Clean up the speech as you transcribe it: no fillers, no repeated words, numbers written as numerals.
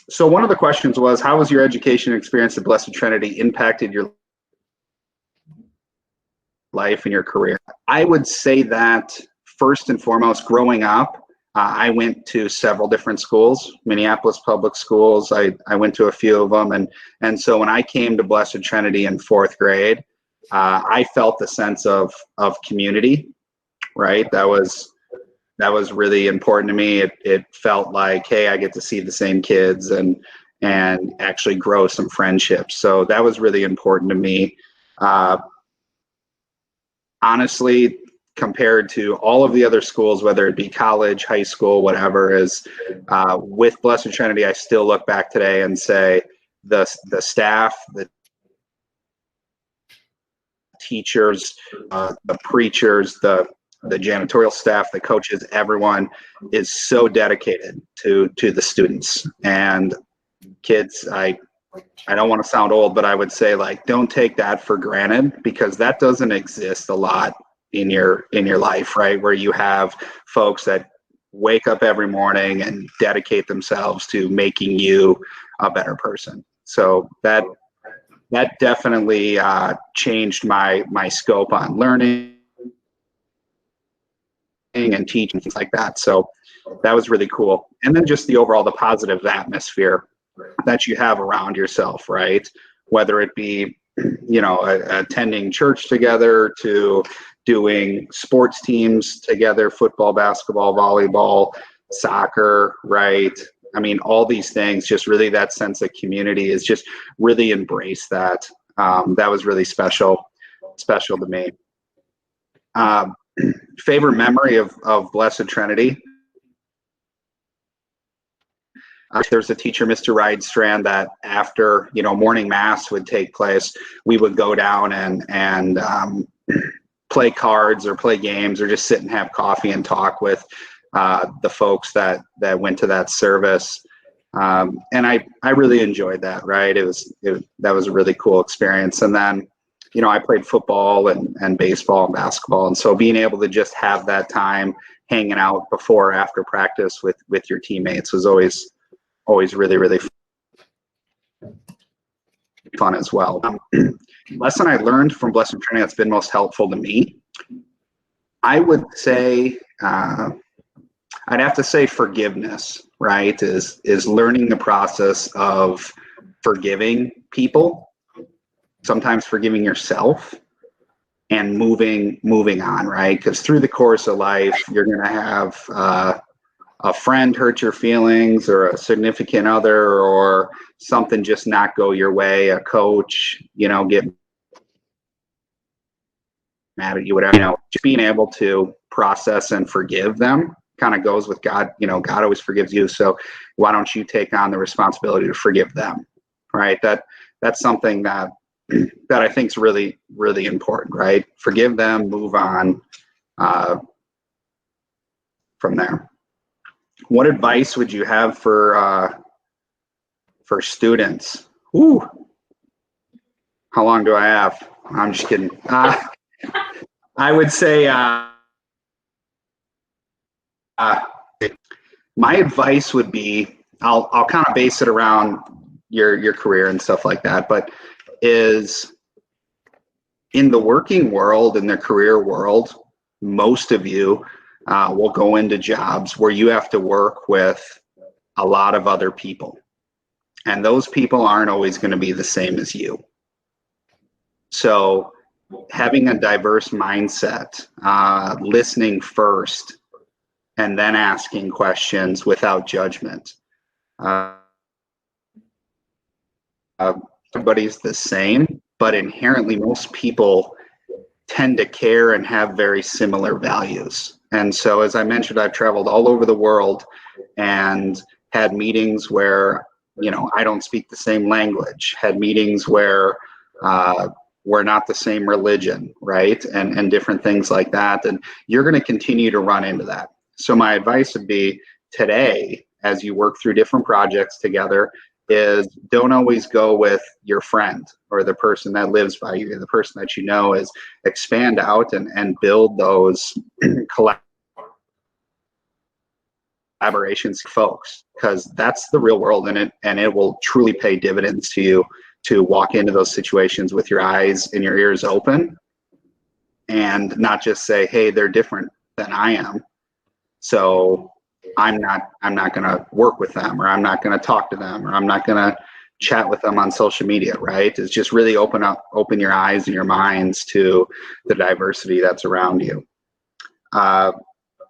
So one of the questions was, how was your education experience at Blessed Trinity impacted your life and your career? I would say that first and foremost, growing up, I went to several different schools, Minneapolis public schools. I went to a few of them. And so when I came to Blessed Trinity in fourth grade, I felt the sense of community, right? That was really important to me. It felt like, hey, I get to see the same kids and actually grow some friendships. So that was really important to me. Honestly, compared to all of the other schools, whether it be college, high school, whatever, is with Blessed Trinity, I still look back today and say the staff, the teachers, the preachers, the janitorial staff, the coaches, everyone is so dedicated to the students and kids. I don't want to sound old, but I would say, like, don't take that for granted, because that doesn't exist a lot in your life, right? Where you have folks that wake up every morning and dedicate themselves to making you a better person. So that definitely changed my scope on learning and teaching, things like that. So that was really cool. And then just the overall, the positive atmosphere that you have around yourself, right? Whether it be, attending church together, to doing sports teams together, football, basketball, volleyball, soccer, right? I mean, all these things, just really that sense of community is just really embrace that. That was really special to me. Favorite memory of Blessed Trinity. There's a teacher, Mr. Ridestrand, that after morning mass would take place, we would go down and play cards or play games or just sit and have coffee and talk with the folks that went to that service. And I really enjoyed that, right? That was a really cool experience. And then, I played football and baseball and basketball. And so being able to just have that time hanging out before or after practice with your teammates was always really, really fun as well. Lesson I learned from Blessed Trinity that's been most helpful to me, I would say, I'd have to say forgiveness, right? Is learning the process of forgiving people, sometimes forgiving yourself, and moving on, right? Because through the course of life, you're going to have a friend hurt your feelings, or a significant other, or something just not go your way, a coach, get mad at you, whatever. Just being able to process and forgive them kind of goes with God. God always forgives you, so why don't you take on the responsibility to forgive them, right? That's something that I think is really, really important, right? Forgive them, move on from there. What advice would you have for students? Ooh, how long do I have? I'm just kidding. I would say my advice would be, I'll kind of base it around your career and stuff like that, but is in the working world, in the career world, most of you will go into jobs where you have to work with a lot of other people. And those people aren't always going to be the same as you. So having a diverse mindset, listening first, and then asking questions without judgment. Everybody's the same, but inherently most people tend to care and have very similar values. And so, as I mentioned, I've traveled all over the world and had meetings where, I don't speak the same language, had meetings where we're not the same religion, right? And different things like that. And you're going to continue to run into that. So my advice would be today, as you work through different projects together, is don't always go with your friend or the person that lives by you, the person that is expand out and build those collaborations, folks, because that's the real world, and it will truly pay dividends to you to walk into those situations with your eyes and your ears open, and not just say, hey, they're different than I am, so I'm not going to work with them, or I'm not going to talk to them, or I'm not going to chat with them on social media, right? It's just really open your eyes and your minds to the diversity that's around you.